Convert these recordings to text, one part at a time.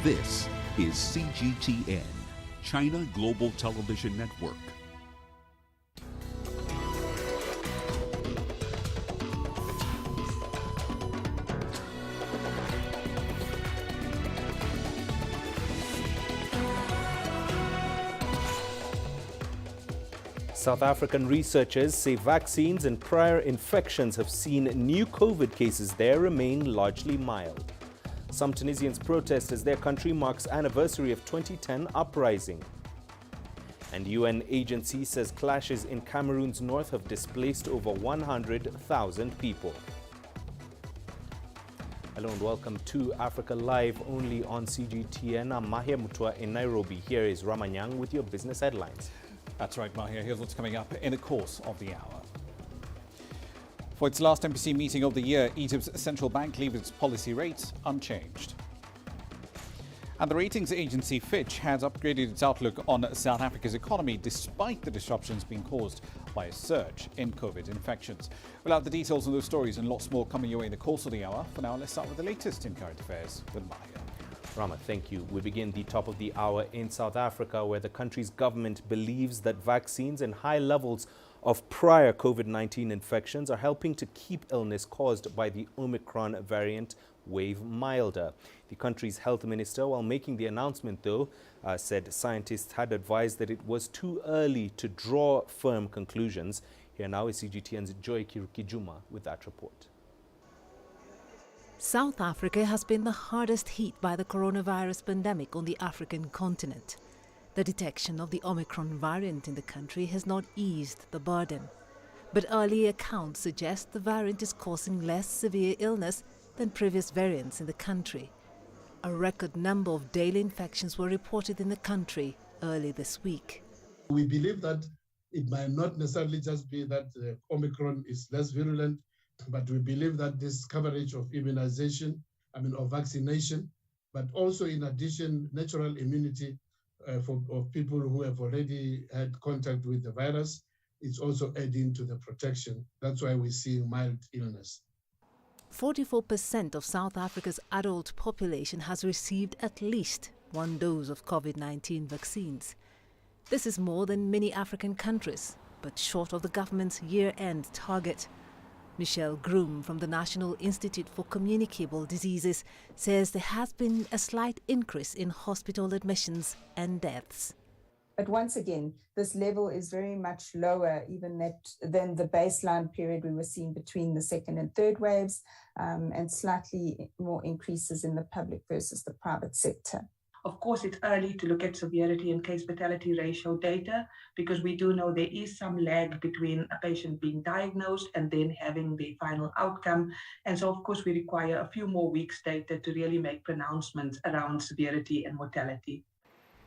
This is CGTN, China Global Television Network. South African researchers say vaccines and prior infections have seen new COVID cases there remain largely mild. Some Tunisians protest as their country marks anniversary of 2010 uprising. And UN agency says clashes in Cameroon's north have displaced over 100,000 people. Hello and welcome to Africa Live, only on CGTN. I'm Mahia Mutua in Nairobi. Here is Ramanyang with your business headlines. That's right, Mahia. Here's what's coming up in the course of the hour. For its last MPC meeting of the year, Egypt's central bank leaves its policy rates unchanged. And the ratings agency Fitch has upgraded its outlook on South Africa's economy despite the disruptions being caused by a surge in COVID infections. We'll have the details on those stories and lots more coming your way in the course of the hour. For now, let's start with the latest in current affairs with Mahia. Rama, thank you. We begin the top of the hour in South Africa, where the country's government believes that vaccines and high levels of prior COVID-19 infections are helping to keep illness caused by the Omicron variant wave milder. The country's health minister, while making the announcement, though, said scientists had advised that it was too early to draw firm conclusions. Here now is CGTN's Joy Kirukijuma with that report. South Africa has been the hardest hit by the coronavirus pandemic on the African continent. The detection of the Omicron variant in the country has not eased the burden. But early accounts suggest the variant is causing less severe illness than previous variants in the country. A record number of daily infections were reported in the country early this week. We believe that it might not necessarily just be that Omicron is less virulent, but we believe that this coverage of immunization, of vaccination, but also in addition, natural immunity of people who have already had contact with the virus, is also adding to the protection. That's why we see mild illness. 44% of South Africa's adult population has received at least one dose of COVID-19 vaccines. This is more than many African countries, but short of the government's year-end target. Michelle Groom from the National Institute for Communicable Diseases says there has been a slight increase in hospital admissions and deaths. But once again, this level is very much lower even than the baseline period we were seeing between the second and third waves, and slightly more increases in the public versus the private sector. Of course, it's early to look at severity and case fatality ratio data because we do know there is some lag between a patient being diagnosed and then having the final outcome. And so, of course, we require a few more weeks' data to really make pronouncements around severity and mortality.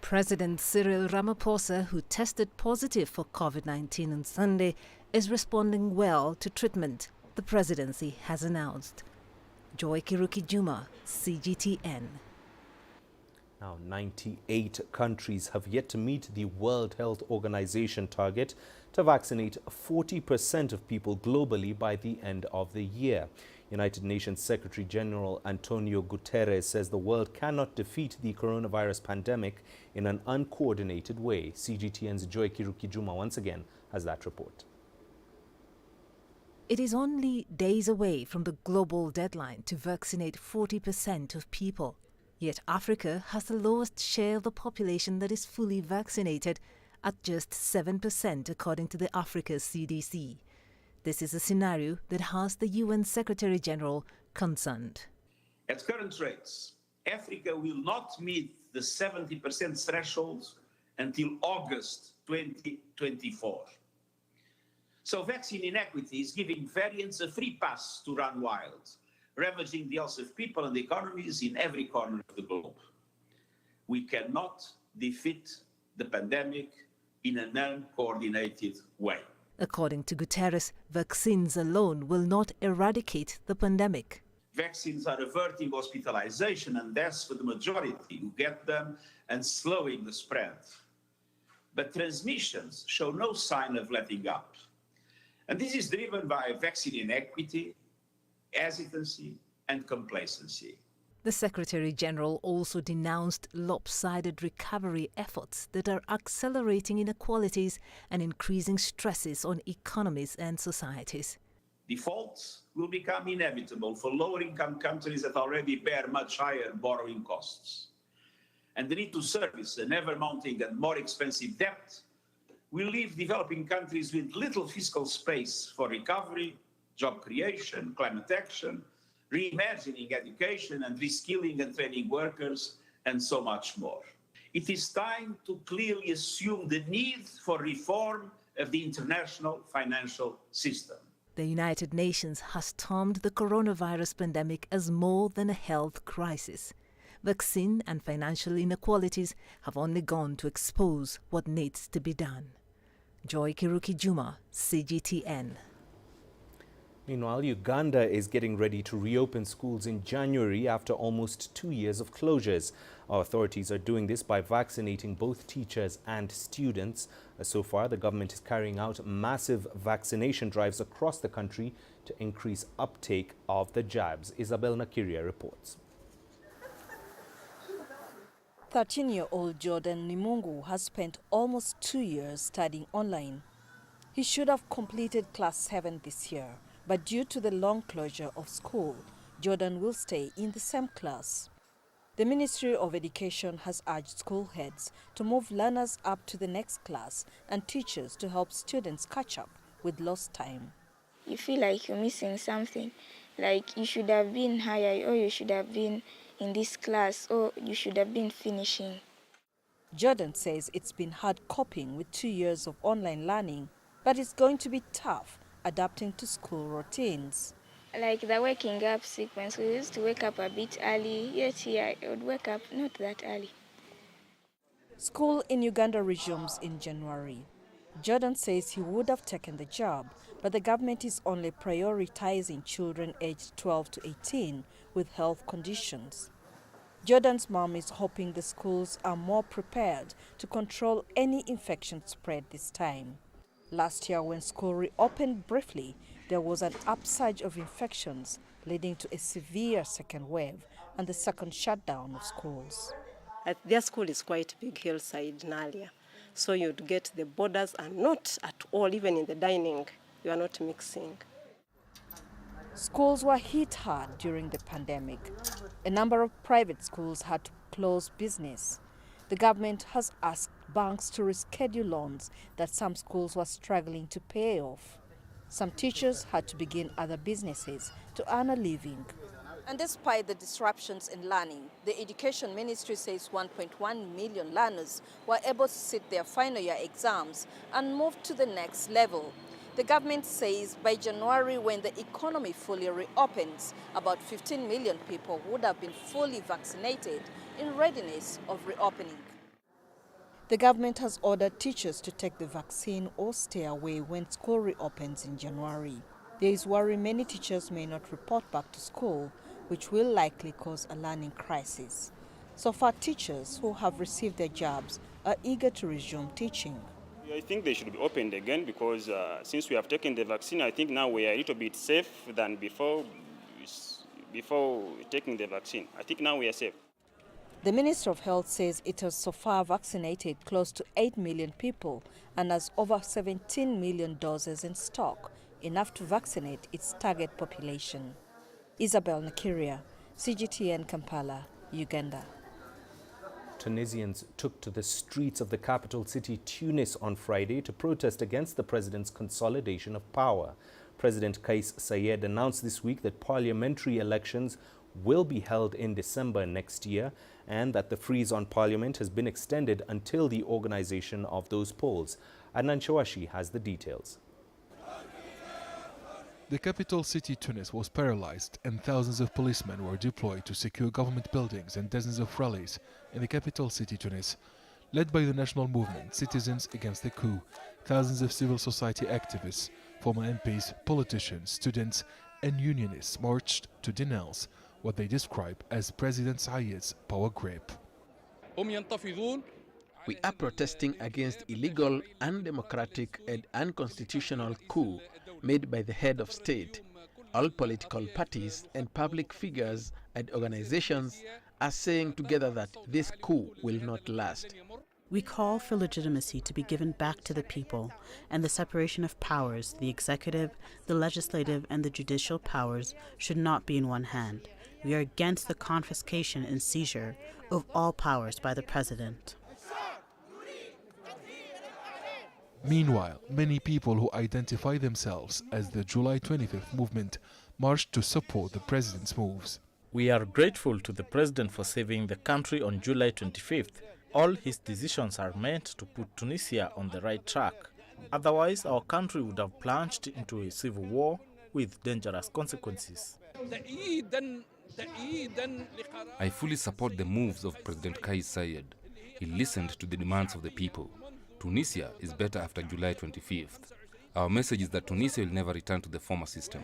President Cyril Ramaphosa, who tested positive for COVID-19 on Sunday, is responding well to treatment the presidency has announced. Joy Kirukijuma, CGTN. Now, 98 countries have yet to meet the World Health Organization target to vaccinate 40% of people globally by the end of the year. United Nations Secretary General Antonio Guterres says the world cannot defeat the coronavirus pandemic in an uncoordinated way. CGTN's Joy Kirukijuma once again has that report. It is only days away from the global deadline to vaccinate 40% of people. Yet Africa has the lowest share of the population that is fully vaccinated, at just 7% according to the Africa CDC. This is a scenario that has the UN Secretary General concerned. At current rates, Africa will not meet the 70% threshold until August 2024. So vaccine inequity is giving variants a free pass to run wild, ravaging the health of people and economies in every corner of the globe. We cannot defeat the pandemic in an uncoordinated way. According to Guterres, vaccines alone will not eradicate the pandemic. Vaccines are averting hospitalization and deaths for the majority who get them and slowing the spread. But transmissions show no sign of letting up. And this is driven by vaccine inequity, hesitancy and complacency. The Secretary General also denounced lopsided recovery efforts that are accelerating inequalities and increasing stresses on economies and societies. Defaults will become inevitable for lower-income countries that already bear much higher borrowing costs. And the need to service an ever-mounting and more expensive debt will leave developing countries with little fiscal space for recovery, job creation, climate action, reimagining education and reskilling and training workers, and so much more. It is time to clearly assume the need for reform of the international financial system. The United Nations has termed the coronavirus pandemic as more than a health crisis. Vaccine and financial inequalities have only gone to expose what needs to be done. Joy Kiruki Juma, CGTN. Meanwhile, Uganda is getting ready to reopen schools in January after almost 2 years of closures. Our authorities are doing this by vaccinating both teachers and students. So far, the government is carrying out massive vaccination drives across the country to increase uptake of the jabs. Isabel Nakiria reports. 13-year-old Jordan Nimungu has spent almost 2 years studying online. He should have completed class 7 this year, but due to the long closure of school, Jordan will stay in the same class. The Ministry of Education has urged school heads to move learners up to the next class and teachers to help students catch up with lost time. You feel like you're missing something, like you should have been higher, or you should have been in this class, or you should have been finishing. Jordan says it's been hard coping with 2 years of online learning, but it's going to be tough adapting to school routines. Like the waking up sequence, we used to wake up a bit early, yet here I would wake up not that early. School in Uganda resumes in January. Jordan says he would have taken the job, but the government is only prioritizing children aged 12 to 18 with health conditions. Jordan's mom is hoping the schools are more prepared to control any infection spread this time. Last year, when school reopened briefly, there was an upsurge of infections, leading to a severe second wave and the second shutdown of schools. Their school is quite big, hillside, Nalia. So you'd get the borders and not at all, even in the dining, you are not mixing. Schools were hit hard during the pandemic. A number of private schools had to close business. The government has asked banks to reschedule loans that some schools were struggling to pay off. Some teachers had to begin other businesses to earn a living. And despite the disruptions in learning, the Education Ministry says 1.1 million learners were able to sit their final year exams and move to the next level. The government says by January, when the economy fully reopens, about 15 million people would have been fully vaccinated in readiness of reopening. The government has ordered teachers to take the vaccine or stay away when school reopens in January. There is worry many teachers may not report back to school, which will likely cause a learning crisis. So far, teachers who have received their jobs are eager to resume teaching. I think they should be opened again because since we have taken the vaccine, I think now we are a little bit safe than before taking the vaccine. I think now we are safe. The Minister of Health says it has so far vaccinated close to 8 million people and has over 17 million doses in stock, enough to vaccinate its target population. Isabel Nakiria, CGTN Kampala, Uganda. Tunisians took to the streets of the capital city Tunis on Friday to protest against the president's consolidation of power. President Kais Saied announced this week that parliamentary elections will be held in December next year and that the freeze on parliament has been extended until the organization of those polls. Adnan Shawashi has the details. The capital city Tunis was paralyzed and thousands of policemen were deployed to secure government buildings and dozens of rallies in the capital city Tunis. Led by the national movement Citizens Against the Coup, thousands of civil society activists, former MPs, politicians, students and unionists marched to denounce what they describe as President Saied's power grip. We are protesting against illegal, undemocratic and unconstitutional coup made by the head of state. All political parties and public figures and organizations are saying together that this coup will not last. We call for legitimacy to be given back to the people and the separation of powers. The executive, the legislative, and the judicial powers should not be in one hand. We are against the confiscation and seizure of all powers by the president. Meanwhile, many people who identify themselves as the July 25th movement marched to support the president's moves. We are grateful to the president for saving the country on July 25th. All his decisions are meant to put Tunisia on the right track. Otherwise, our country would have plunged into a civil war with dangerous consequences. I fully support the moves of President Kais Saied. He listened to the demands of the people. Tunisia is better after July 25th. Our message is that Tunisia will never return to the former system.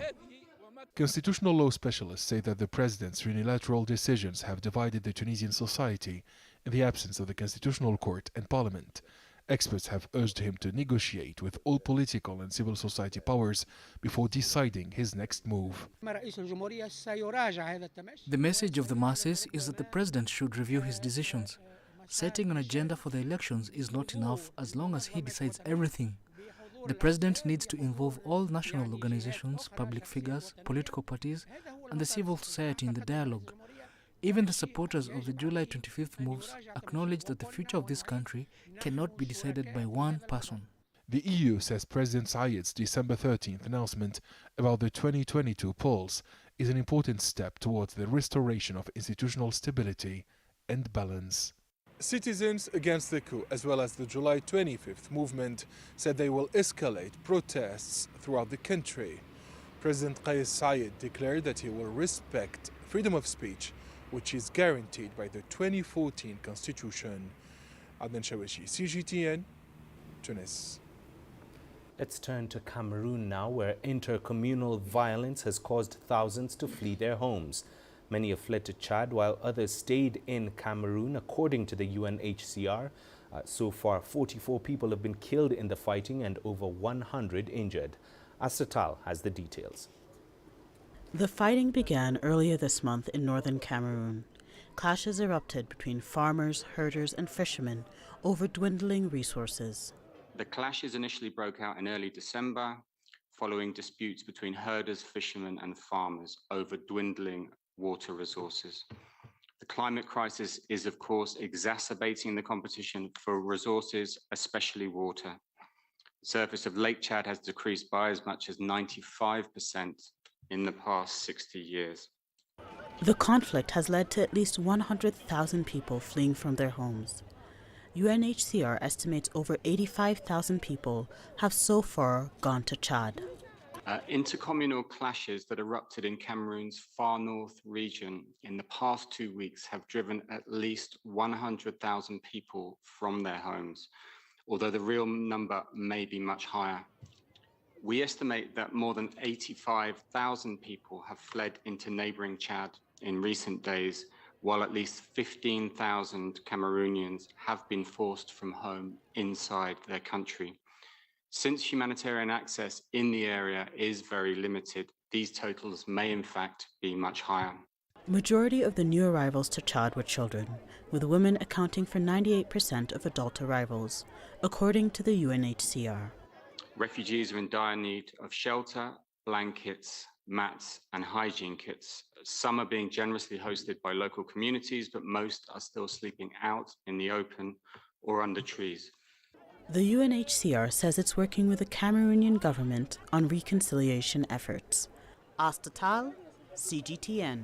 Constitutional law specialists say that the president's unilateral decisions have divided the Tunisian society in the absence of the Constitutional Court and Parliament. Experts have urged him to negotiate with all political and civil society powers before deciding his next move. The message of the masses is that the president should review his decisions. Setting an agenda for the elections is not enough as long as he decides everything. The president needs to involve all national organizations, public figures, political parties, and the civil society in the dialogue. Even the supporters of the July 25th moves acknowledge that the future of this country cannot be decided by one person. The EU says President Zayed's December 13th announcement about the 2022 polls is an important step towards the restoration of institutional stability and balance. Citizens against the coup, as well as the July 25th movement, said they will escalate protests throughout the country. President Kais Saied declared that he will respect freedom of speech, which is guaranteed by the 2014 Constitution. Adnan Shawishi, CGTN, Tunis. Let's turn to Cameroon now, where intercommunal violence has caused thousands to flee their homes. Many have fled to Chad, while others stayed in Cameroon, according to the UNHCR. So far, 44 people have been killed in the fighting and over 100 injured. Astatal has the details. The fighting began earlier this month in northern Cameroon. Clashes erupted between farmers, herders, and fishermen over dwindling resources. The clashes initially broke out in early December, following disputes between herders, fishermen, and farmers over dwindling water resources. The climate crisis is, of course, exacerbating the competition for resources, especially water. The surface of Lake Chad has decreased by as much as 95% in the past 60 years. The conflict has led to at least 100,000 people fleeing from their homes. UNHCR estimates over 85,000 people have so far gone to Chad. Intercommunal clashes that erupted in Cameroon's far north region in the past 2 weeks have driven at least 100,000 people from their homes, although the real number may be much higher. We estimate that more than 85,000 people have fled into neighboring Chad in recent days, while at least 15,000 Cameroonians have been forced from home inside their country. Since humanitarian access in the area is very limited, these totals may in fact be much higher. Majority of the new arrivals to Chad were children, with women accounting for 98% of adult arrivals, according to the UNHCR. Refugees are in dire need of shelter, blankets, mats, and hygiene kits. Some are being generously hosted by local communities, but most are still sleeping out in the open or under trees. The UNHCR says it's working with the Cameroonian government on reconciliation efforts. Astatal, CGTN.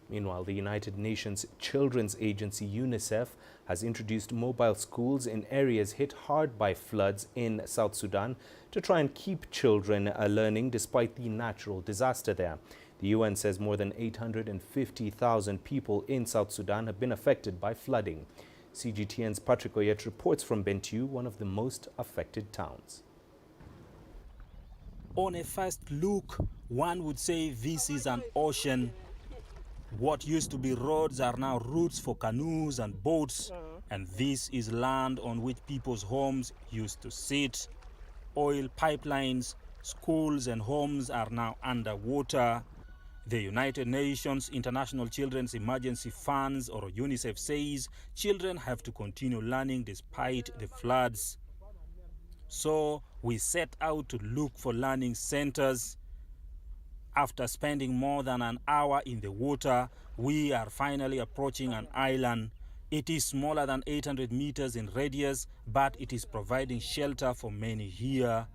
Meanwhile, the United Nations Children's Agency, UNICEF, has introduced mobile schools in areas hit hard by floods in South Sudan to try and keep children learning despite the natural disaster there. The UN says more than 850,000 people in South Sudan have been affected by flooding. CGTN's Patrick Oyet reports from Bentiu, one of the most affected towns. On a first look, one would say this is an ocean. What used to be roads are now routes for canoes and boats, and this is land on which people's homes used to sit. Oil pipelines, schools and homes are now underwater. The United Nations International Children's Emergency Funds, or UNICEF, says children have to continue learning despite the floods. So we set out to look for learning centers. After spending more than an hour in the water, we are finally approaching an island. It is smaller than 800 meters in radius, but it is providing shelter for many here.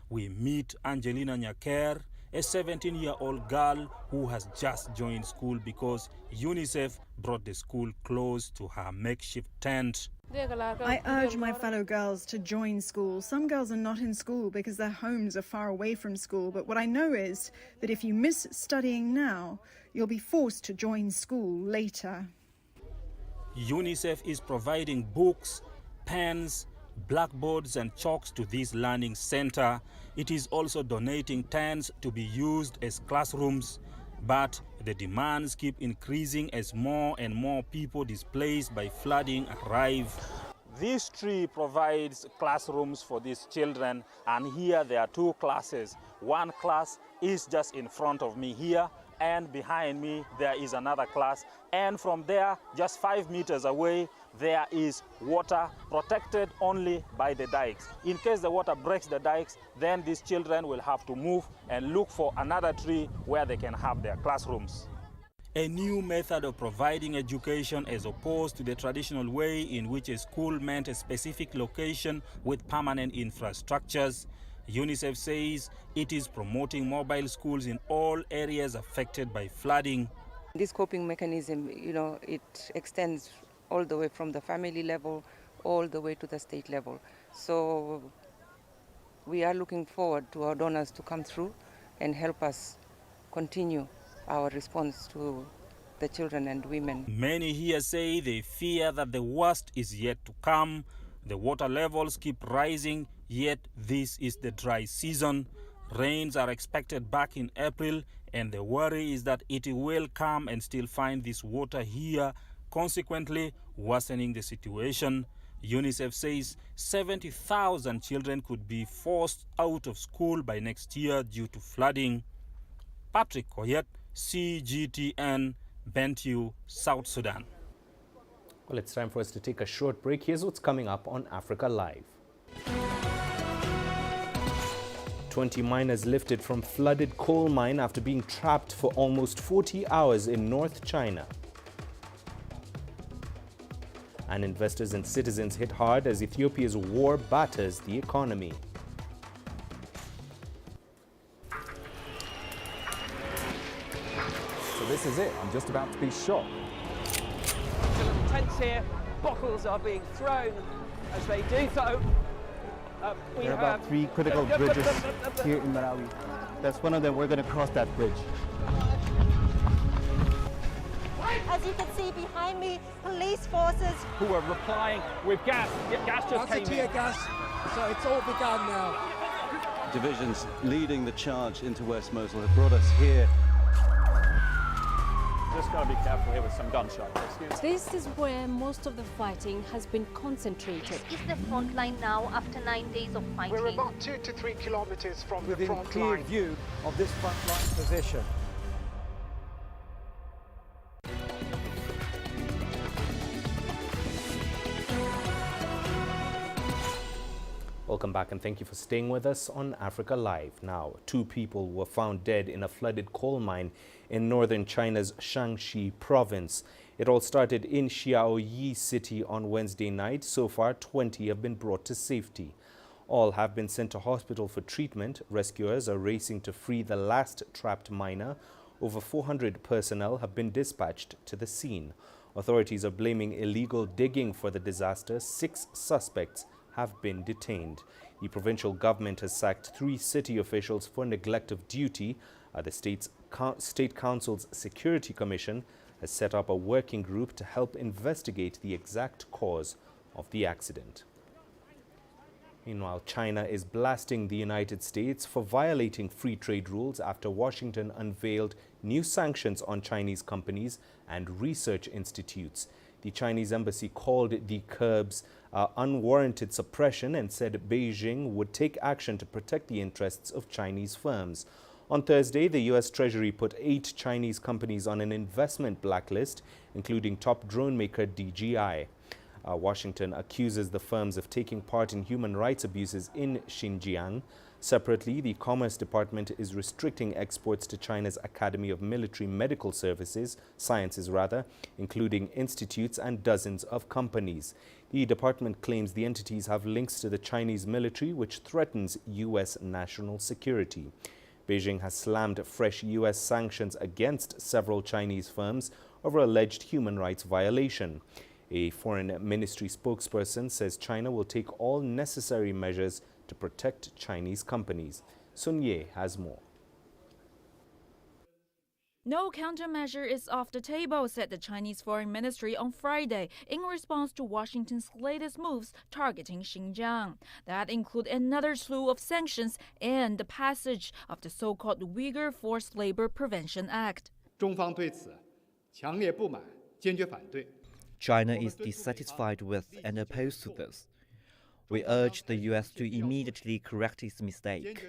We meet Angelina Nyaker, a 17-year-old girl who has just joined school because UNICEF brought the school close to her makeshift tent. I urge my fellow girls to join school. Some girls are not in school because their homes are far away from school, but what I know is that if you miss studying now, you'll be forced to join school later. UNICEF is providing books, pens, blackboards and chalks to this learning center. It is also donating tents to be used as classrooms, but the demands keep increasing as more and more people displaced by flooding arrive. This tree provides classrooms for these children, and here there are two classes. One class is just in front of me here, and behind me there is another class, and from there, just 5 meters away, there is water protected only by the dikes. In case the water breaks the dikes, then these children will have to move and look for another tree where they can have their classrooms. A new method of providing education as opposed to the traditional way in which a school meant a specific location with permanent infrastructures. UNICEF says it is promoting mobile schools in all areas affected by flooding. This coping mechanism, it extends all the way from the family level, all the way to the state level. So we are looking forward to our donors to come through and help us continue our response to the children and women. Many here say they fear that the worst is yet to come. The water levels keep rising, yet this is the dry season. Rains are expected back in April, and the worry is that it will come and still find this water here, consequently worsening the situation. UNICEF says 70,000 children could be forced out of school by next year due to flooding. Patrick Koyet, CGTN, Bentiu, South Sudan. Well, it's time for us to take a short break. Here's what's coming up on Africa Live. 20 miners lifted from flooded coal mine after being trapped for almost 40 hours in North China. And investors and citizens hit hard as Ethiopia's war batters the economy. So this is it. I'm just about to be shot. Tents here, bottles are being thrown as they do so. There are about 3 critical bridges here in Marawi. That's one of them. We're going to cross that bridge. As you can see behind me, police forces who are replying with gas. Gas just came in. Tear gas, so it's all begun now. Divisions leading the charge into West Mosul have brought us here. Just got to be careful here with some gunshots. This is where most of the fighting has been concentrated. This is the front line now after 9 days of fighting. We're about 2 to 3 kilometers from the front line. Within clear view of this front line position. Welcome back and thank you for staying with us on Africa Live. Now, 2 people were found dead in a flooded coal mine in northern China's Shaanxi province. It all started in Xiaoyi city on Wednesday night. So far, 20 have been brought to safety. All have been sent to hospital for treatment. Rescuers are racing to free the last trapped miner. Over 400 personnel have been dispatched to the scene. Authorities are blaming illegal digging for the disaster. 6 suspects have been detained. The provincial government has sacked 3 city officials for neglect of duty. The State Council's Security Commission has set up a working group to help investigate the exact cause of the accident. Meanwhile, China is blasting the United States for violating free trade rules after Washington unveiled new sanctions on Chinese companies and research institutes. The Chinese embassy called the curbs unwarranted suppression and said Beijing would take action to protect the interests of Chinese firms. On Thursday, the U.S. Treasury put 8 Chinese companies on an investment blacklist, including top drone maker DJI. Washington accuses the firms of taking part in human rights abuses in Xinjiang. Separately, the Commerce Department is restricting exports to China's Academy of Military Medical Sciences, including institutes and dozens of companies. The department claims the entities have links to the Chinese military, which threatens U.S. national security. Beijing has slammed fresh U.S. sanctions against several Chinese firms over alleged human rights violation. A foreign ministry spokesperson says China will take all necessary measures to protect Chinese companies. Sun Ye has more. No countermeasure is off the table, said the Chinese Foreign Ministry on Friday in response to Washington's latest moves targeting Xinjiang. That include another slew of sanctions and the passage of the so-called Uyghur Forced Labor Prevention Act. China is dissatisfied with and opposed to this. We urge the U.S. to immediately correct its mistake.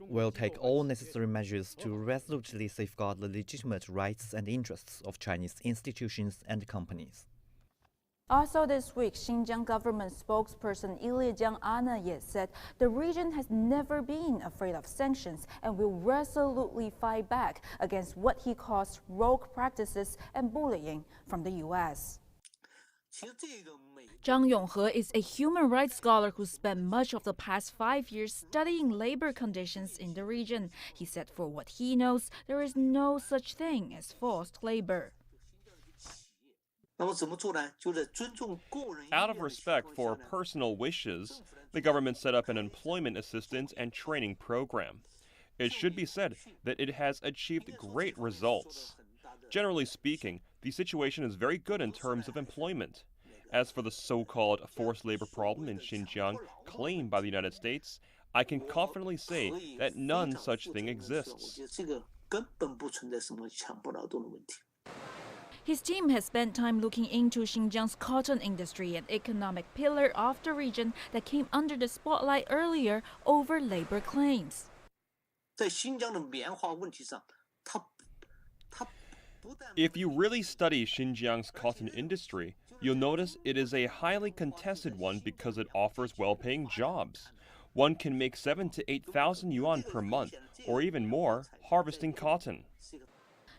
We'll take all necessary measures to resolutely safeguard the legitimate rights and interests of Chinese institutions and companies. Also this week, Xinjiang government spokesperson Ilijiang Anaye said the region has never been afraid of sanctions and will resolutely fight back against what he calls rogue practices and bullying from the U.S. Zhang Yonghe is a human rights scholar who spent much of the past 5 years studying labor conditions in the region. He said for what he knows, there is no such thing as forced labor. Out of respect for personal wishes, the government set up an employment assistance and training program. It should be said that it has achieved great results. Generally speaking, the situation is very good in terms of employment. As for the so-called forced labor problem in Xinjiang claimed by the United States, I can confidently say that none such thing exists. His team has spent time looking into Xinjiang's cotton industry, an economic pillar of the region that came under the spotlight earlier over labor claims. If you really study Xinjiang's cotton industry, you'll notice it is a highly contested one because it offers well-paying jobs. One can make 7,000 to 8,000 yuan per month, or even more, harvesting cotton.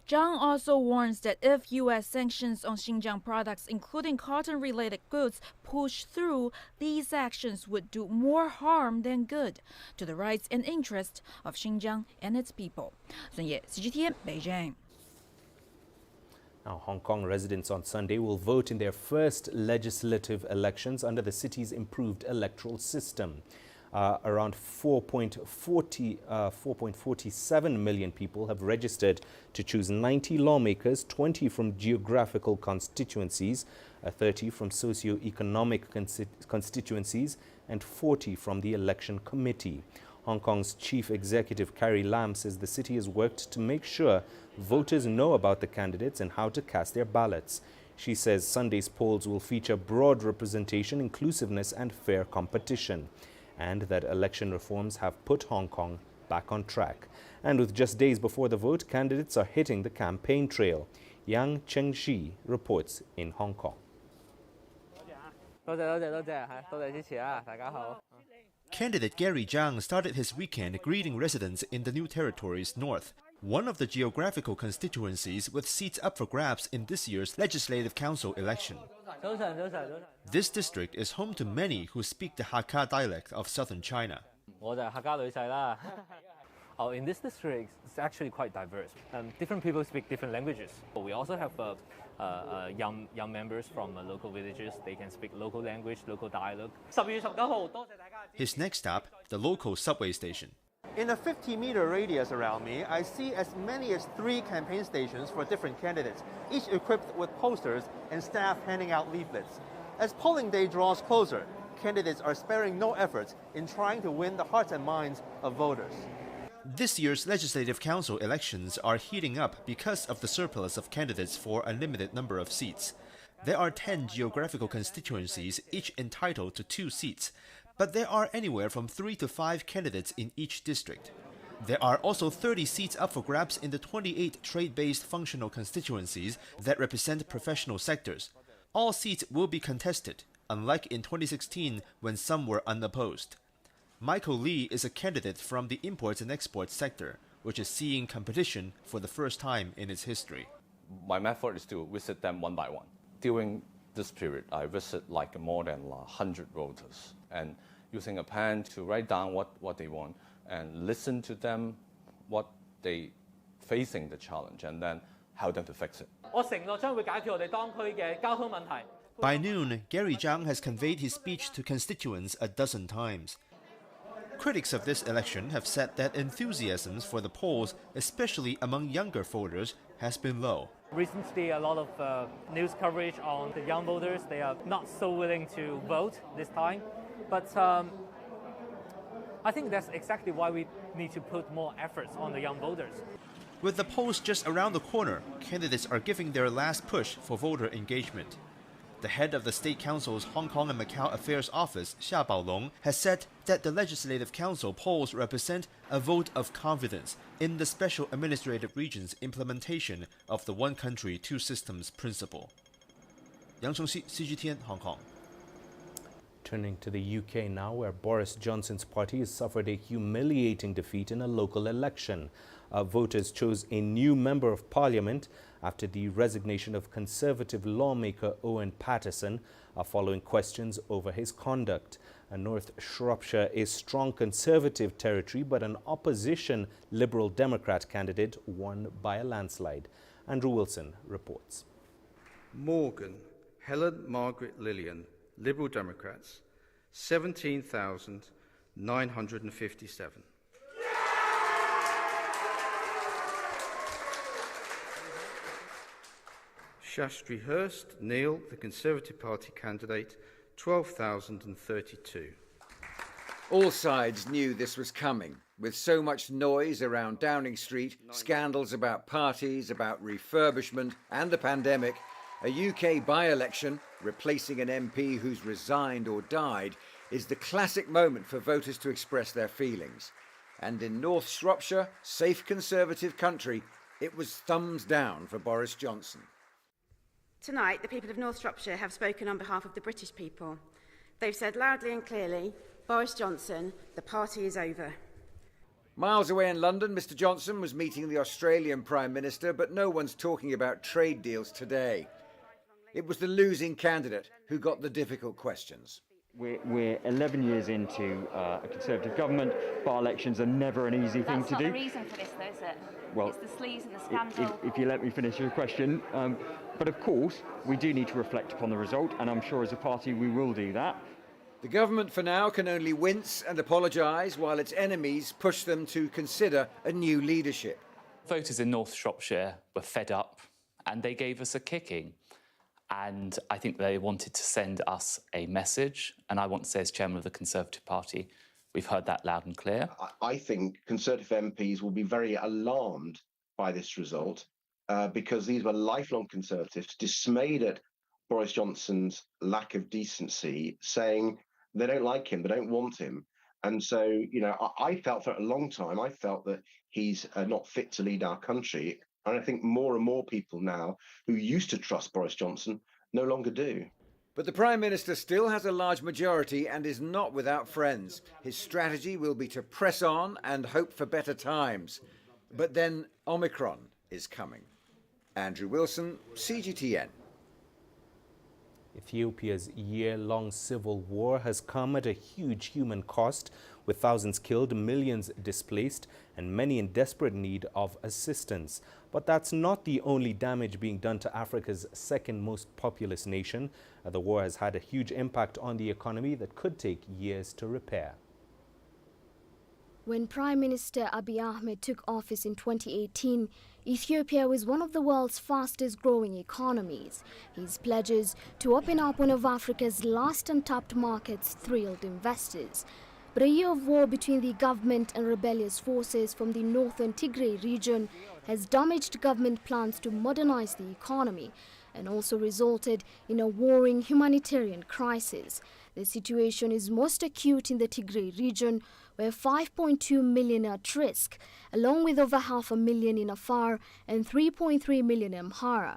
Zhang also warns that if U.S. sanctions on Xinjiang products, including cotton-related goods, push through, these actions would do more harm than good to the rights and interests of Xinjiang and its people. Sun Ye, CGTN, Beijing. Now, Hong Kong residents on Sunday will vote in their first legislative elections under the city's improved electoral system. Around 4.47 million people have registered to choose 90 lawmakers, 20 from geographical constituencies, 30 from socio-economic constituencies, and 40 from the election committee. Hong Kong's chief executive Carrie Lam says the city has worked to make sure voters know about the candidates and how to cast their ballots. She says Sunday's polls will feature broad representation, inclusiveness, and fair competition, and that election reforms have put Hong Kong back on track. And with just days before the vote, candidates are hitting the campaign trail. Yang Chengxi reports in Hong Kong. Candidate Gary Zhang started his weekend greeting residents in the New Territories North, one of the geographical constituencies with seats up for grabs in this year's Legislative Council election. This district is home to many who speak the Hakka dialect of southern China. In this district, it's actually quite diverse. Different people speak different languages. We also have young members from local villages. They can speak local language, local dialect. His next stop, the local subway station. In a 50-meter radius around me, I see as many as 3 campaign stations for different candidates, each equipped with posters and staff handing out leaflets. As polling day draws closer, candidates are sparing no efforts in trying to win the hearts and minds of voters. This year's Legislative Council elections are heating up because of the surplus of candidates for a limited number of seats. There are 10 geographical constituencies, each entitled to 2 seats, but there are anywhere from 3 to 5 candidates in each district. There are also 30 seats up for grabs in the 28 trade-based functional constituencies that represent professional sectors. All seats will be contested, unlike in 2016 when some were unopposed. Michael Lee is a candidate from the imports and exports sector, which is seeing competition for the first time in its history. My method is to visit them one by one. During this period, I visit like more than 100 voters, and using a pen to write down what they want and listen to them, what they facing the challenge, and then help them to fix it. By noon, Gary Zhang has conveyed his speech to constituents a dozen times. Critics of this election have said that enthusiasm for the polls, especially among younger voters, has been low. Recently, a lot of news coverage on the young voters. They are not so willing to vote this time. But I think that's exactly why we need to put more efforts on the young voters. With the polls just around the corner, candidates are giving their last push for voter engagement. The head of the State Council's Hong Kong and Macau Affairs Office, Xia Baolong, has said that the Legislative Council polls represent a vote of confidence in the Special Administrative Region's implementation of the one country, two systems principle. Yang Chengxi, CGTN, Hong Kong. Turning to the UK now, where Boris Johnson's party has suffered a humiliating defeat in a local election. Voters chose a new member of parliament after the resignation of Conservative lawmaker Owen Paterson following questions over his conduct. North Shropshire is strong Conservative territory, but an opposition Liberal Democrat candidate won by a landslide. Andrew Wilson reports. Morgan, Helen Margaret Lillian, Liberal Democrats, 17,957. Shastri Hurst, Neil, the Conservative Party candidate, 12,032. All sides knew this was coming. With so much noise around Downing Street, scandals about parties, about refurbishment and the pandemic, a UK by-election, replacing an MP who's resigned or died, is the classic moment for voters to express their feelings. And in North Shropshire, safe Conservative country, it was thumbs down for Boris Johnson. Tonight, the people of North Shropshire have spoken on behalf of the British people. They've said loudly and clearly, Boris Johnson, the party is over. Miles away in London, Mr Johnson was meeting the Australian Prime Minister, but no one's talking about trade deals today. It was the losing candidate who got the difficult questions. We're 11 years into a Conservative government. By-elections are never an easy thing to do. That's not the reason for this, though, is it? Well, it's the sleaze and the scandal. If you let me finish your question. But of course, we do need to reflect upon the result, and I'm sure as a party we will do that. The government for now can only wince and apologise, while its enemies push them to consider a new leadership. Voters in North Shropshire were fed up, and they gave us a kicking. And I think they wanted to send us a message. And I want to say, as chairman of the Conservative Party, we've heard that loud and clear. I think Conservative MPs will be very alarmed by this result because these were lifelong Conservatives, dismayed at Boris Johnson's lack of decency, saying they don't like him, they don't want him. And so, you know, I felt for a long time, I felt that he's not fit to lead our country. And I think more and more people now who used to trust Boris Johnson no longer do. But the Prime Minister still has a large majority and is not without friends. His strategy will be to press on and hope for better times. But then Omicron is coming. Andrew Wilson, CGTN. Ethiopia's year-long civil war has come at a huge human cost, with thousands killed, millions displaced, and many in desperate need of assistance. But that's not the only damage being done to Africa's second most populous nation. The war has had a huge impact on the economy that could take years to repair. When Prime Minister Abiy Ahmed took office in 2018, Ethiopia was one of the world's fastest growing economies. His pledges to open up one of Africa's last untapped markets thrilled investors. But a year of war between the government and rebellious forces from the northern Tigray region has damaged government plans to modernize the economy and also resulted in a warring humanitarian crisis. The situation is most acute in the Tigray region, where 5.2 million are at risk, along with over 500,000 in Afar and 3.3 million in Amhara.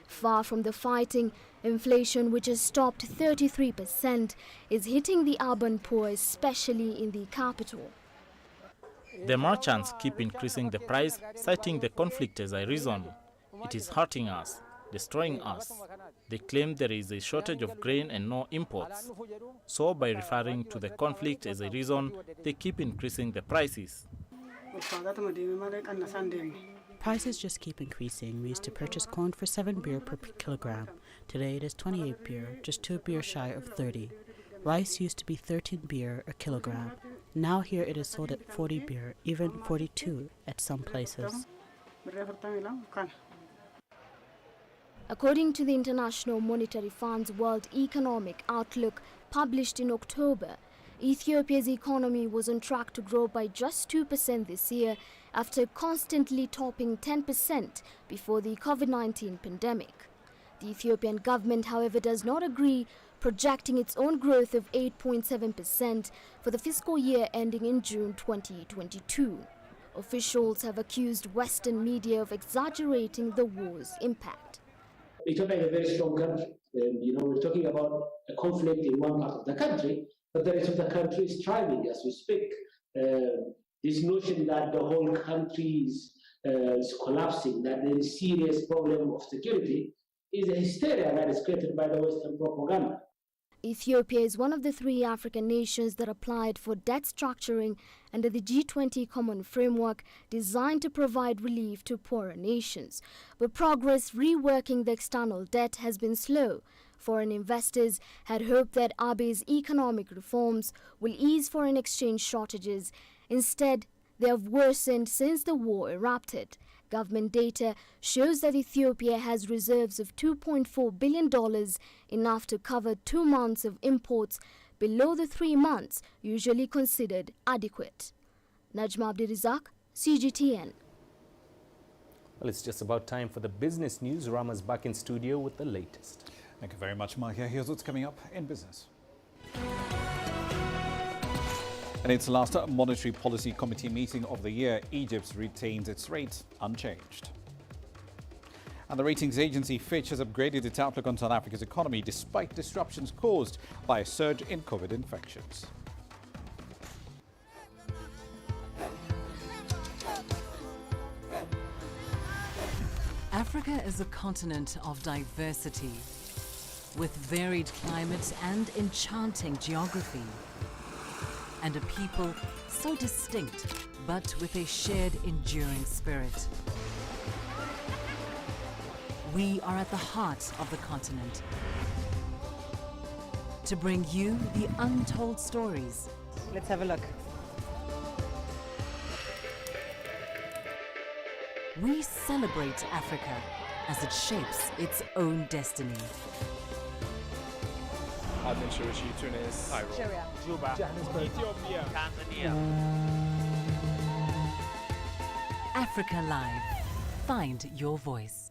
Far from the fighting, inflation, which has topped 33%, is hitting the urban poor, especially in the capital. The merchants keep increasing the price, citing the conflict as a reason. It is hurting us, destroying us. They claim there is a shortage of grain and no imports. So by referring to the conflict as a reason, they keep increasing the prices. Prices just keep increasing. We used to purchase corn for 7 birr per kilogram. Today it is 28 birr, just 2 birr shy of 30. Rice used to be 13 birr a kilogram. Now here it is sold at 40 birr, even 42 at some places. According to the International Monetary Fund's World Economic Outlook published in October, Ethiopia's economy was on track to grow by just 2% this year after constantly topping 10% before the COVID-19 pandemic. The Ethiopian government, however, does not agree, projecting its own growth of 8.7% for the fiscal year ending in June 2022. Officials have accused Western media of exaggerating the war's impact. Ethiopia is a very strong country. We're talking about a conflict in one part of the country, but the rest of the country is thriving as we speak. This notion that the whole country is collapsing, that there is serious problem of security, is a hysteria that is created by the Western propaganda. Ethiopia is one of the 3 African nations that applied for debt structuring under the G20 Common Framework designed to provide relief to poorer nations. But progress reworking the external debt has been slow. Foreign investors had hoped that Abiy's economic reforms will ease foreign exchange shortages. Instead, they have worsened since the war erupted. Government data shows that Ethiopia has reserves of $2.4 billion, enough to cover 2 months of imports, below the 3 months usually considered adequate. Najma Abdirizak, CGTN. Well, it's just about time for the business news. Rama's back in studio with the latest. Thank you very much, Mahia. Here's what's coming up in business. In its last Monetary Policy Committee meeting of the year, Egypt retains its rate unchanged. And the ratings agency Fitch has upgraded its outlook on South Africa's economy despite disruptions caused by a surge in COVID infections. Africa is a continent of diversity, with varied climates and enchanting geography, and a people so distinct, but with a shared enduring spirit. We are at the heart of the continent to bring you the untold stories. Let's have a look. We celebrate Africa as it shapes its own destiny. Tunis, Cairo, Syria, Juba, Johannesburg, Ethiopia, Tanzania. Africa Live. Find your voice.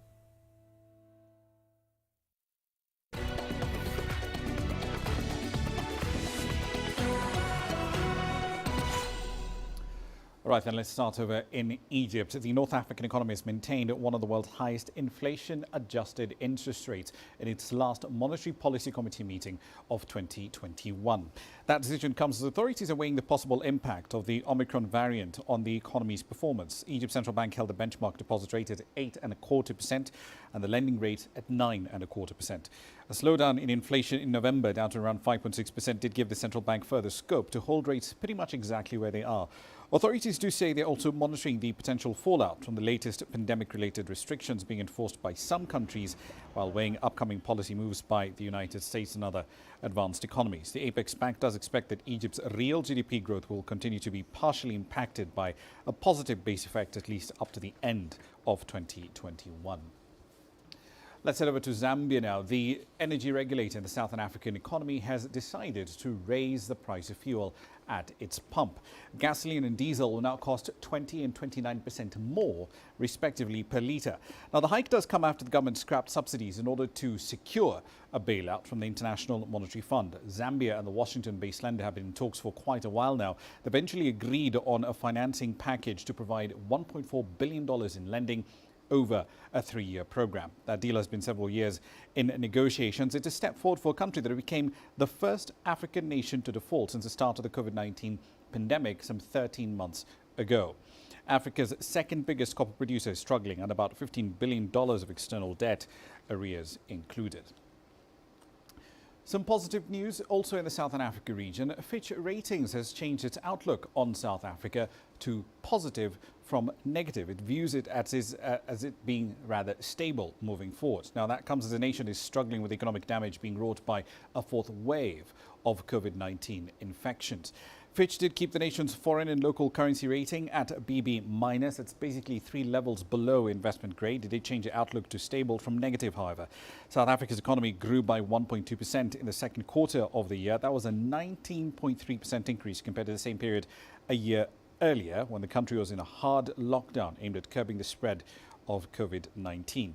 All right, then let's start over in Egypt. The North African economy has maintained one of the world's highest inflation-adjusted interest rates in its last Monetary Policy Committee meeting of 2021. That decision comes as authorities are weighing the possible impact of the Omicron variant on the economy's performance. Egypt's central bank held the benchmark deposit rate at 8.25% and the lending rate at 9.25%. A slowdown in inflation in November, down to around 5.6%, did give the central bank further scope to hold rates pretty much exactly where they are. Authorities do say they're also monitoring the potential fallout from the latest pandemic-related restrictions being enforced by some countries, while weighing upcoming policy moves by the United States and other advanced economies. The Apex Bank does expect that Egypt's real GDP growth will continue to be partially impacted by a positive base effect, at least up to the end of 2021. Let's head over to Zambia now. The energy regulator in the Southern African economy has decided to raise the price of fuel at its pump. Gasoline and diesel will now cost 20% and 29% more, respectively, per litre. Now, the hike does come after the government scrapped subsidies in order to secure a bailout from the International Monetary Fund. Zambia and the Washington-based lender have been in talks for quite a while now. They eventually agreed on a financing package to provide $1.4 billion in lending over a 3-year program. That deal has been several years in negotiations. It's a step forward for a country that became the first African nation to default since the start of the COVID-19 pandemic some 13 months ago. Africa's second biggest copper producer is struggling at about $15 billion of external debt, arrears included. Some positive news also in the Southern Africa region. Fitch Ratings has changed its outlook on South Africa to positive from negative. It views it as it being rather stable moving forward. Now, that comes as the nation is struggling with economic damage being wrought by a fourth wave of COVID-19 infections. Fitch did keep the nation's foreign and local currency rating at BB-. It's basically 3 levels below investment grade. It did change the outlook to stable from negative, however. South Africa's economy grew by 1.2% in the second quarter of the year. That was a 19.3% increase compared to the same period a year earlier, when the country was in a hard lockdown aimed at curbing the spread of COVID-19.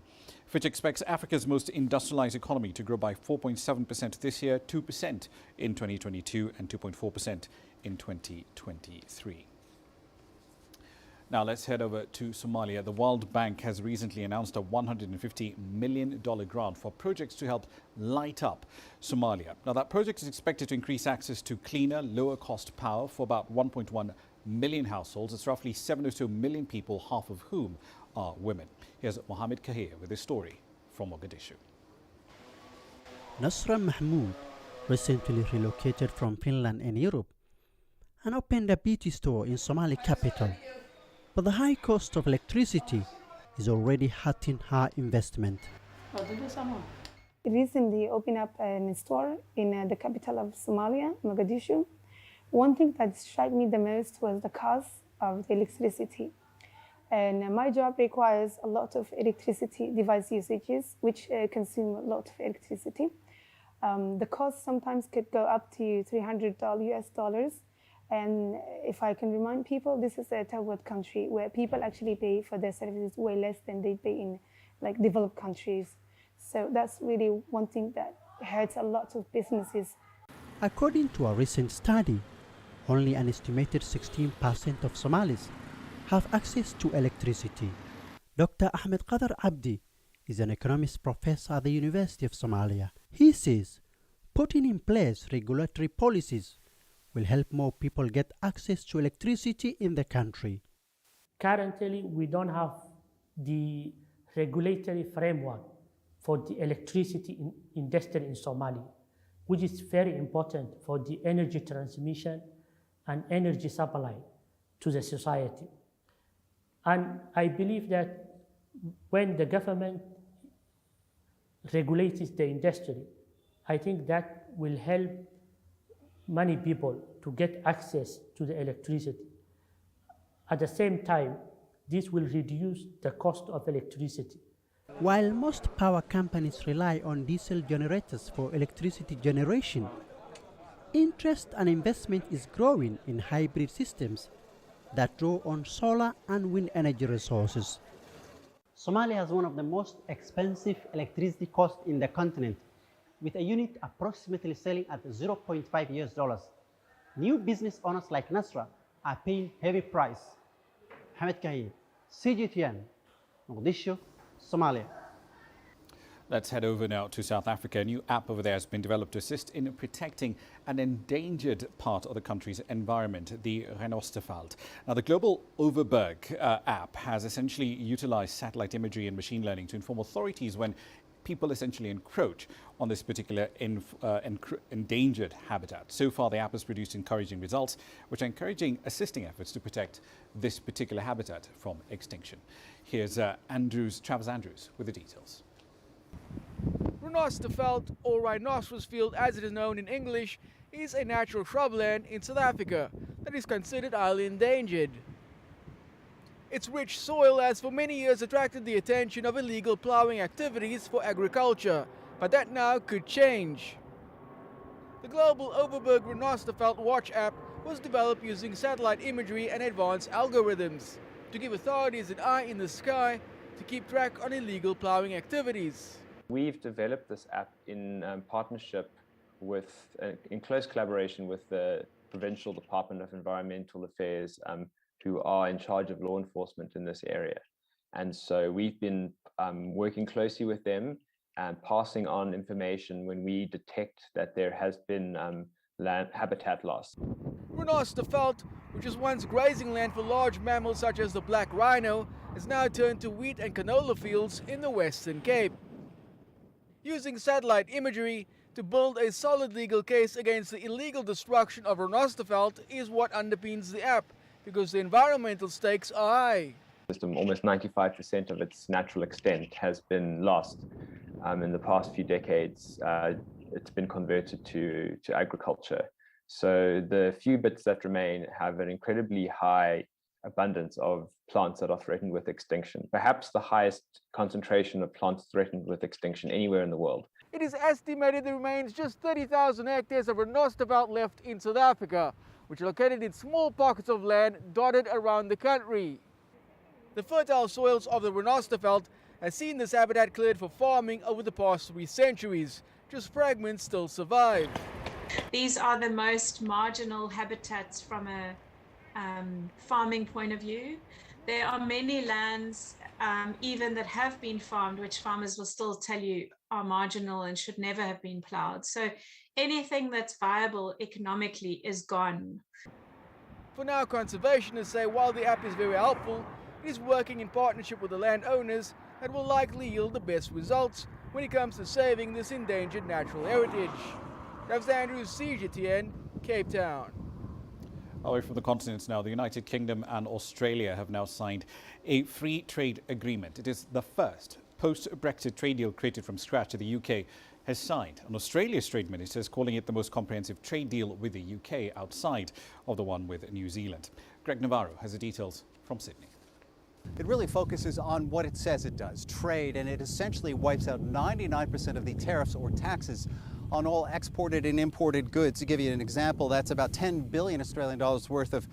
Fitch expects Africa's most industrialized economy to grow by 4.7% this year, 2% in 2022 and 2.4% in 2023. Now let's head over to Somalia. The World Bank has recently announced a $150 million grant for projects to help light up Somalia. Now that project is expected to increase access to cleaner, lower cost power for about 1.1 million households. It's roughly 7 million people, half of whom are women. Here's Mohammed Kahir with this story from Mogadishu. Nasra Mahmoud recently relocated from Finland and Europe and opened a beauty store in Somali capital. But the high cost of electricity is already hurting her investment. Recently opened up a store in the capital of Somalia, Mogadishu. One thing that struck me the most was the cost of the electricity. And my job requires a lot of electricity device usages, which consume a lot of electricity. The cost sometimes could go up to $300 US. And if I can remind people, this is a third world country where people actually pay for their services way less than they pay in like developed countries. So that's really one thing that hurts a lot of businesses. According to a recent study, only an estimated 16% of Somalis have access to electricity. Dr. Ahmed Qadar Abdi is an economics professor at the University of Somalia. He says putting in place regulatory policies will help more people get access to electricity in the country. Currently, we don't have the regulatory framework for the electricity industry in Somalia, which is very important for the energy transmission and energy supply to the society. And I believe that when the government regulates the industry, I think that will help many people to get access to the electricity. At the same time, this will reduce the cost of electricity. While most power companies rely on diesel generators for electricity generation, interest and investment is growing in hybrid systems that draw on solar and wind energy resources. Somalia has one of the most expensive electricity costs in the continent, with a unit approximately selling at $0.5 US. New business owners like Nasra are paying heavy price. Mohamed Kahir, CGTN, Mogadishu, Somalia. Let's head over now to South Africa. A new app over there has been developed to assist in protecting an endangered part of the country's environment, the Renosterveld. Now, the Global Overberg app has essentially utilized satellite imagery and machine learning to inform authorities when people essentially encroach on this particular endangered habitat. So far, the app has produced encouraging results, which are encouraging assisting efforts to protect this particular habitat from extinction. Here's Travis Andrews with the details. Renosterveld, or Rhinoceros Field as it is known in English, is a natural shrubland in South Africa that is considered highly endangered. Its rich soil has for many years attracted the attention of illegal ploughing activities for agriculture, but that now could change. The global Overberg Renosterfeld Watch app was developed using satellite imagery and advanced algorithms to give authorities an eye in the sky to keep track on illegal ploughing activities. We've developed this app in partnership with, in close collaboration with the Provincial Department of Environmental Affairs, who are in charge of law enforcement in this area. And so we've been working closely with them and passing on information when we detect that there has been land habitat loss. Renosterveld, which was once grazing land for large mammals such as the black rhino, has now turned to wheat and canola fields in the Western Cape. Using satellite imagery to build a solid legal case against the illegal destruction of Renosterveld is what underpins the app, because the environmental stakes are high. Almost 95% of its natural extent has been lost. In the past few decades, it's been converted to agriculture. So the few bits that remain have an incredibly high abundance of plants that are threatened with extinction, perhaps the highest concentration of plants threatened with extinction anywhere in the world. It is estimated there remains just 30,000 hectares of Renosterveld left in South Africa, which are located in small pockets of land dotted around the country. The fertile soils of the Renosterveld have seen this habitat cleared for farming over the past 3 centuries. Just fragments still survive. These are the most marginal habitats from a farming point of view. There are many lands even that have been farmed, which farmers will still tell you are marginal and should never have been ploughed. So anything that's viable economically is gone. For now, conservationists say while the app is very helpful, it is working in partnership with the landowners that will likely yield the best results when it comes to saving this endangered natural heritage. Travis Andrews, CGTN, Cape Town. Away from the continents now, the United Kingdom and Australia have now signed a free trade agreement. It is the first post-Brexit trade deal created from scratch that the UK has signed. And Australia's trade minister is calling it the most comprehensive trade deal with the UK outside of the one with New Zealand. Greg Navarro has the details from Sydney. It really focuses on what it says it does, trade, and it essentially wipes out 99% of the tariffs or taxes on all exported and imported goods. To give you an example, that's about 10 billion Australian dollars worth of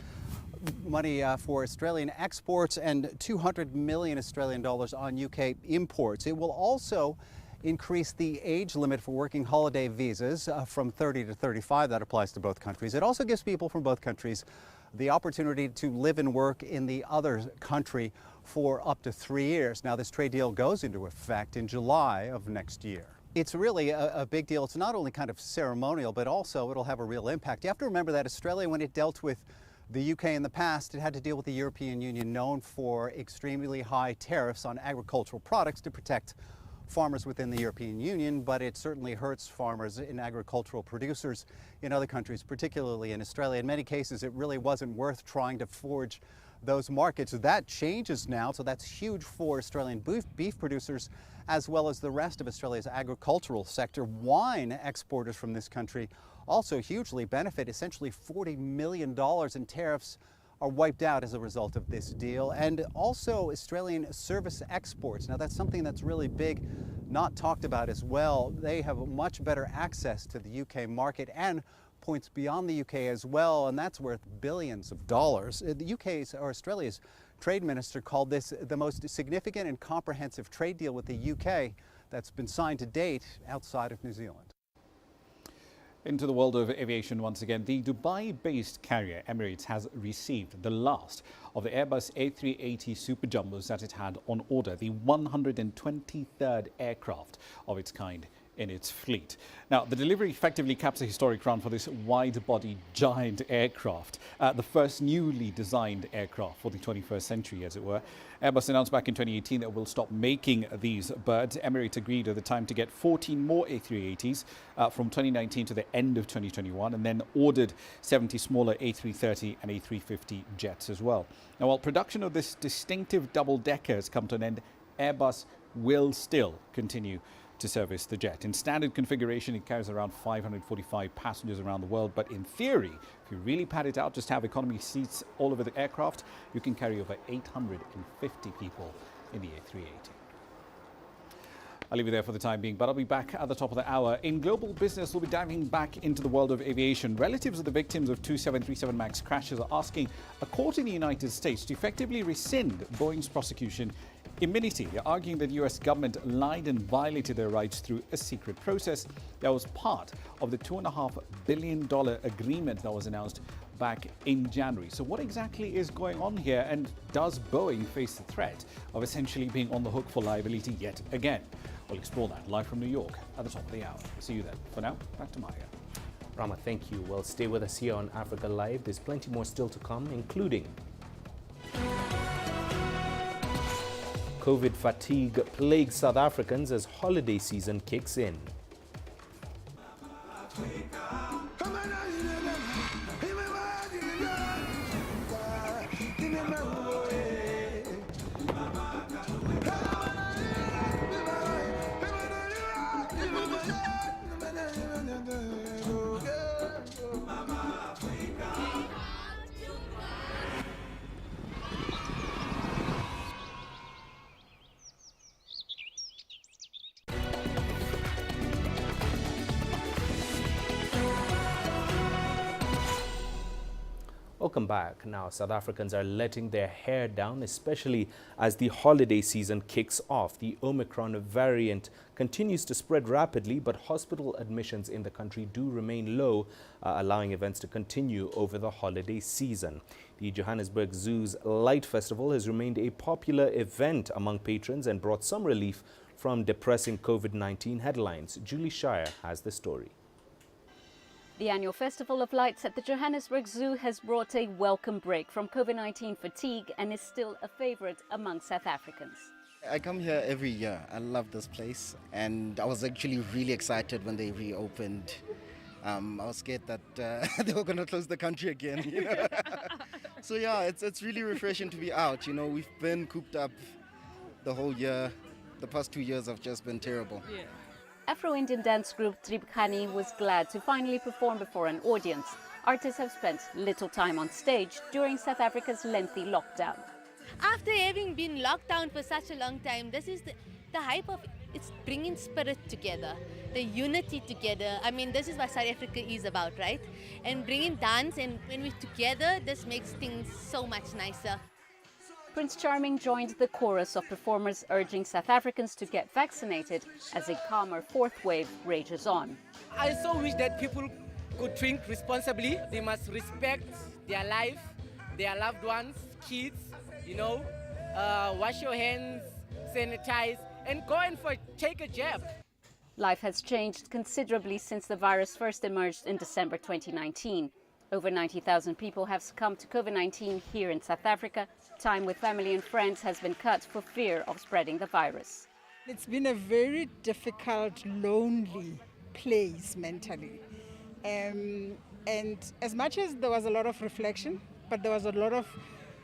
money for Australian exports and 200 million Australian dollars on UK imports. It will also increase the age limit for working holiday visas from 30 to 35. That applies to both countries. It also gives people from both countries the opportunity to live and work in the other country for up to 3 years. Now, this trade deal goes into effect in July of next year. It's really a big deal. It's not only kind of ceremonial, but also it'll have a real impact. You have to remember that Australia, when it dealt with the UK in the past, it had to deal with the European Union, known for extremely high tariffs on agricultural products to protect farmers within the European Union, but it certainly hurts farmers and agricultural producers in other countries, particularly in Australia. In many cases, it really wasn't worth trying to forge those markets. That changes now, so that's huge for Australian beef producers as well as the rest of Australia's agricultural sector. Wine exporters from this country also hugely benefit. Essentially $40 million in tariffs are wiped out as a result of this deal. And also Australian service exports. Now that's something that's really big, not talked about as well. They have much better access to the UK market and points beyond the UK as well, and that's worth billions of dollars. The UK's or Australia's trade minister called this the most significant and comprehensive trade deal with the UK that's been signed to date outside of New Zealand. Into the world of aviation once again, the Dubai-based carrier Emirates has received the last of the Airbus A380 Super Jumbos that it had on order, the 123rd aircraft of its kind in its fleet. Now, the delivery effectively caps a historic run for this wide-body giant aircraft, the first newly designed aircraft for the 21st century, as it were. Airbus announced back in 2018 that it will stop making these birds. Emirates agreed at the time to get 14 more A380s from 2019 to the end of 2021, and then ordered 70 smaller A330 and A350 jets as well. Now, while production of this distinctive double-decker has come to an end, Airbus will still continue to service the jet. In standard configuration, it carries around 545 passengers around the world, but in theory, if you really pad it out, just have economy seats all over the aircraft, you can carry over 850 people in the A380. I'll leave you there for the time being, but I'll be back at the top of the hour. In Global Business, we'll be diving back into the world of aviation. Relatives of the victims of two 737 MAX crashes are asking a court in the United States to effectively rescind Boeing's prosecution immunity. They're arguing that the US government lied and violated their rights through a secret process that was part of the $2.5 billion agreement that was announced back in January. So what exactly is going on here, and does Boeing face the threat of essentially being on the hook for liability yet again? We'll explore that live from New York at the top of the hour. See you then. For now, back to Mahia. Rama, thank you. Well, stay with us here on Africa Live. There's plenty more still to come, including COVID fatigue plagues South Africans as holiday season kicks in. Welcome back. Now, South Africans are letting their hair down, especially as the holiday season kicks off. The Omicron variant continues to spread rapidly, but hospital admissions in the country do remain low, allowing events to continue over the holiday season. The Johannesburg Zoo's Light Festival has remained a popular event among patrons and brought some relief from depressing COVID-19 headlines. Julie Shire has the story. The annual Festival of Lights at the Johannesburg Zoo has brought a welcome break from COVID-19 fatigue and is still a favorite among South Africans. I come here every year. I love this place, and I was actually really excited when they reopened. I was scared that they were going to close the country again. You know? So yeah, it's really refreshing to be out. You know, we've been cooped up the whole year. The past 2 years have just been terrible. Yeah. Afro-Indian dance group Tribkhani was glad to finally perform before an audience. Artists have spent little time on stage during South Africa's lengthy lockdown. After having been locked down for such a long time, this is the hype of it's bringing spirit together, the unity together. I mean, this is what South Africa is about, right? And bringing dance, and when we're together, this makes things so much nicer. Prince Charming joined the chorus of performers urging South Africans to get vaccinated as a calmer fourth wave rages on. I so wish that people could drink responsibly. They must respect their life, their loved ones, kids, you know, wash your hands, sanitize, and go and take a jab. Life has changed considerably since the virus first emerged in December 2019. Over 90,000 people have succumbed to COVID-19 here in South Africa. Time with family and friends has been cut for fear of spreading the virus. It's been a very difficult, lonely place mentally. And as much as there was a lot of reflection, but there was a lot of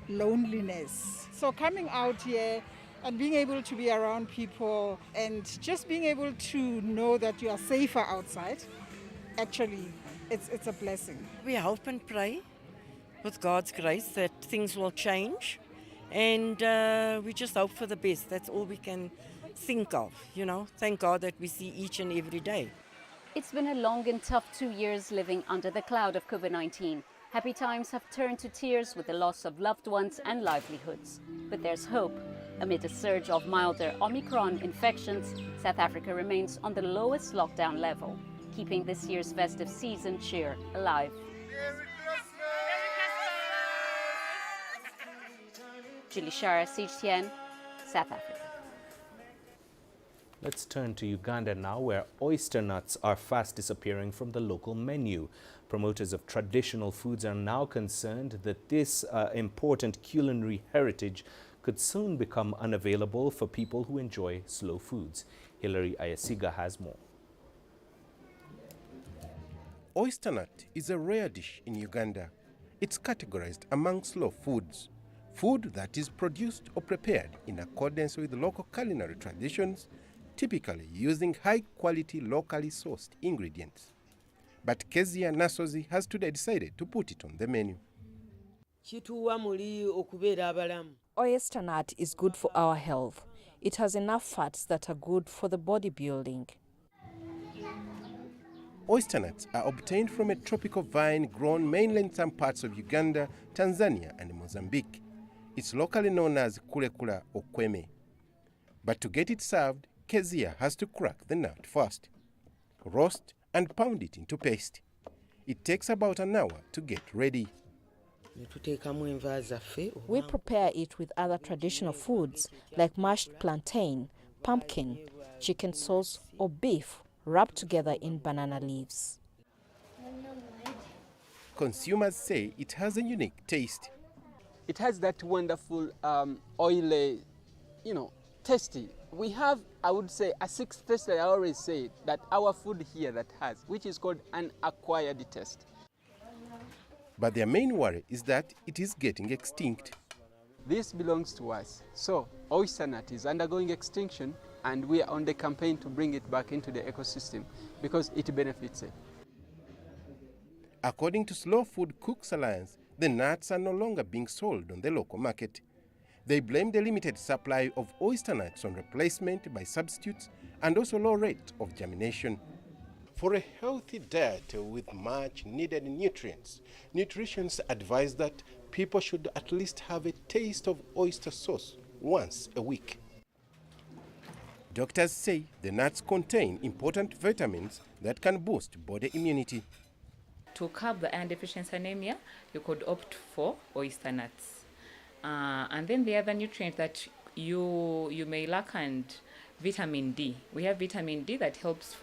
loneliness. So coming out here and being able to be around people and just being able to know that you are safer outside, actually, it's a blessing. We hope and pray with God's grace that things will change, and we just hope for the best. That's all we can think of, you know. Thank God that we see each and every day. It's been a long and tough 2 years living under the cloud of COVID-19. Happy times have turned to tears with the loss of loved ones and livelihoods. But there's hope. Amid a surge of milder Omicron infections, South Africa remains on the lowest lockdown level, keeping this year's festive season cheer alive. Julie Shara, CGTN, South Africa. Let's turn to Uganda now, where oyster nuts are fast disappearing from the local menu. Promoters of traditional foods are now concerned that this important culinary heritage could soon become unavailable for people who enjoy slow foods. Hilary Ayasiga has more. Oyster nut is a rare dish in Uganda. It's categorized among slow foods, food that is produced or prepared in accordance with local culinary traditions typically using high-quality, locally sourced ingredients. But Kezia Nasozi has today decided to put it on the menu. Oyster nut is good for our health. It has enough fats that are good for the bodybuilding. Oyster nuts are obtained from a tropical vine grown mainly in some parts of Uganda, Tanzania and Mozambique. It's locally known as kulekula or kweme. But to get it served, Kezia has to crack the nut first, roast and pound it into paste. It takes about an hour to get ready. We prepare it with other traditional foods like mashed plantain, pumpkin, chicken sauce or beef wrapped together in banana leaves. Consumers say it has a unique taste. It has that wonderful oily, tasty. We have, I would say, a sixth taste that I always say that our food here that has, which is called an acquired taste. But their main worry is that it is getting extinct. This belongs to us. So oyster nut is undergoing extinction and we are on the campaign to bring it back into the ecosystem because it benefits it. According to Slow Food Cooks Alliance, the nuts are no longer being sold on the local market. They blame the limited supply of oyster nuts on replacement by substitutes and also low rate of germination. For a healthy diet with much needed nutrients, nutritionists advise that people should at least have a taste of oyster sauce once a week. Doctors say the nuts contain important vitamins that can boost body immunity. To curb the iron deficiency anemia, you could opt for oyster nuts. And then the other nutrient that you may lack and vitamin D. We have vitamin D that helps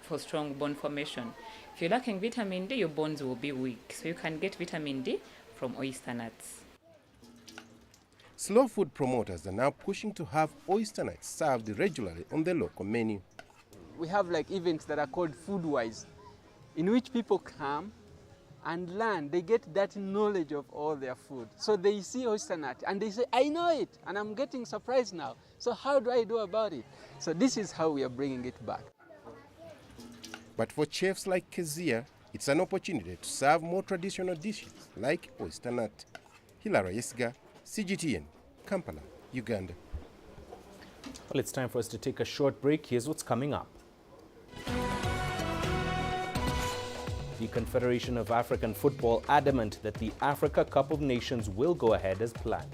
for strong bone formation. If you're lacking vitamin D, your bones will be weak. So you can get vitamin D from oyster nuts. Slow food promoters are now pushing to have oyster nuts served regularly on the local menu. We have like events that are called Foodwise, in which people come and learn. They get that knowledge of all their food. So they see oyster nut and they say, I know it, and I'm getting surprised now. So how do I do about it? So this is how we are bringing it back. But for chefs like Kezia, it's an opportunity to serve more traditional dishes like oyster nut. Hilara Yesiga, CGTN, Kampala, Uganda. Well, it's time for us to take a short break. Here's what's coming up. The Confederation of African Football adamant that the Africa Cup of Nations will go ahead as planned.